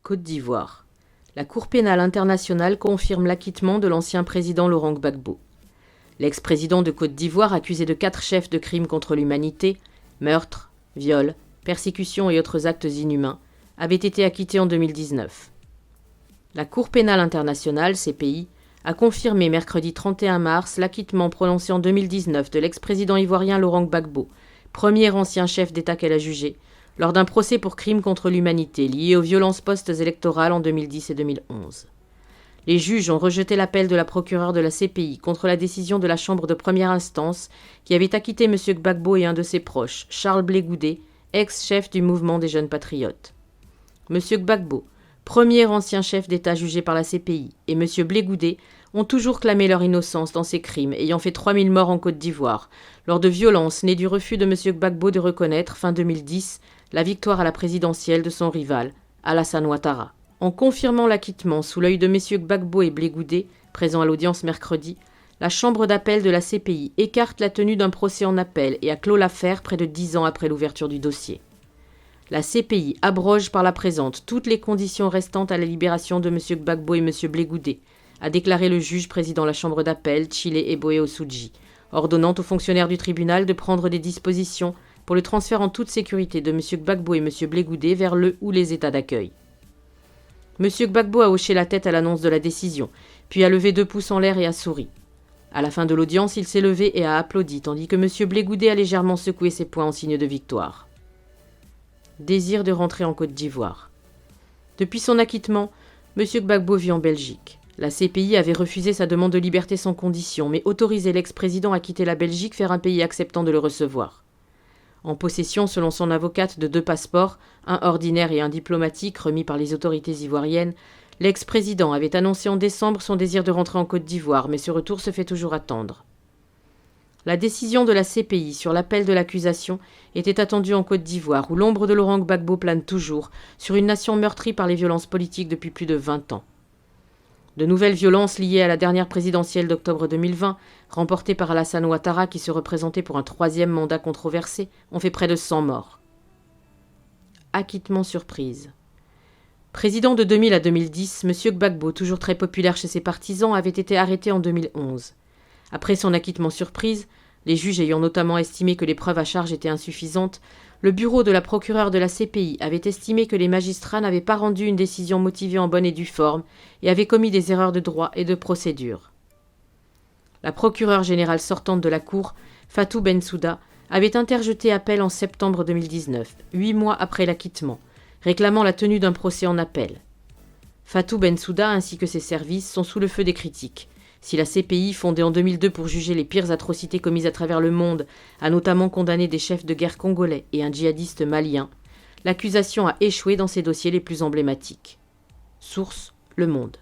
Côte d'Ivoire. La Cour pénale internationale confirme l'acquittement de l'ancien président Laurent Gbagbo. L'ex-président de Côte d'Ivoire, accusé de 4 chefs de crimes contre l'humanité, meurtre, viol, persécution et autres actes inhumains, avait été acquitté en 2019. La Cour pénale internationale, CPI, a confirmé mercredi 31 mars l'acquittement prononcé en 2019 de l'ex-président ivoirien Laurent Gbagbo, premier ancien chef d'État qu'elle a jugé, lors d'un procès pour crimes contre l'humanité lié aux violences post-électorales en 2010 et 2011. Les juges ont rejeté l'appel de la procureure de la CPI contre la décision de la Chambre de première instance qui avait acquitté M. Gbagbo et un de ses proches, Charles Blé Goudé, ex-chef du mouvement des Jeunes Patriotes. M. Gbagbo, premier ancien chef d'État jugé par la CPI, et M. Blé Goudé ont toujours clamé leur innocence dans ces crimes ayant fait 3000 morts en Côte d'Ivoire, lors de violences nées du refus de M. Gbagbo de reconnaître, fin 2010, la victoire à la présidentielle de son rival, Alassane Ouattara. En confirmant l'acquittement sous l'œil de M. Gbagbo et Blé Goudé, présents à l'audience mercredi, la Chambre d'appel de la CPI écarte la tenue d'un procès en appel et a clos l'affaire près de 10 ans après l'ouverture du dossier. La CPI abroge par la présente toutes les conditions restantes à la libération de M. Gbagbo et M. Blé Goudé, a déclaré le juge président la Chambre d'appel, Chile Eboe Osuji, ordonnant aux fonctionnaires du tribunal de prendre des dispositions pour le transfert en toute sécurité de M. Gbagbo et M. Blé Goudé vers le ou les États d'accueil. M. Gbagbo a hoché la tête à l'annonce de la décision, puis a levé 2 pouces en l'air et a souri. À la fin de l'audience, il s'est levé et a applaudi, tandis que M. Blé Goudé a légèrement secoué ses poings en signe de victoire. Désir de rentrer en Côte d'Ivoire. Depuis son acquittement, M. Gbagbo vit en Belgique. La CPI avait refusé sa demande de liberté sans condition, mais autorisé l'ex-président à quitter la Belgique vers un pays acceptant de le recevoir. En possession, selon son avocate, de 2 passeports, un ordinaire et un diplomatique remis par les autorités ivoiriennes, l'ex-président avait annoncé en décembre son désir de rentrer en Côte d'Ivoire, mais ce retour se fait toujours attendre. La décision de la CPI sur l'appel de l'accusation était attendue en Côte d'Ivoire, où l'ombre de Laurent Gbagbo plane toujours sur une nation meurtrie par les violences politiques depuis plus de 20 ans. De nouvelles violences liées à la dernière présidentielle d'octobre 2020, remportée par Alassane Ouattara qui se représentait pour un 3e mandat controversé, ont fait près de 100 morts. Acquittement surprise. Président de 2000 à 2010, M. Gbagbo, toujours très populaire chez ses partisans, avait été arrêté en 2011. Après son acquittement surprise, les juges ayant notamment estimé que les preuves à charge étaient insuffisantes, le bureau de la procureure de la CPI avait estimé que les magistrats n'avaient pas rendu une décision motivée en bonne et due forme et avaient commis des erreurs de droit et de procédure. La procureure générale sortante de la Cour, Fatou Bensouda, avait interjeté appel en septembre 2019, 8 mois après l'acquittement, réclamant la tenue d'un procès en appel. Fatou Bensouda ainsi que ses services sont sous le feu des critiques. Si la CPI, fondée en 2002 pour juger les pires atrocités commises à travers le monde, a notamment condamné des chefs de guerre congolais et un djihadiste malien, l'accusation a échoué dans ses dossiers les plus emblématiques. Source : Le Monde.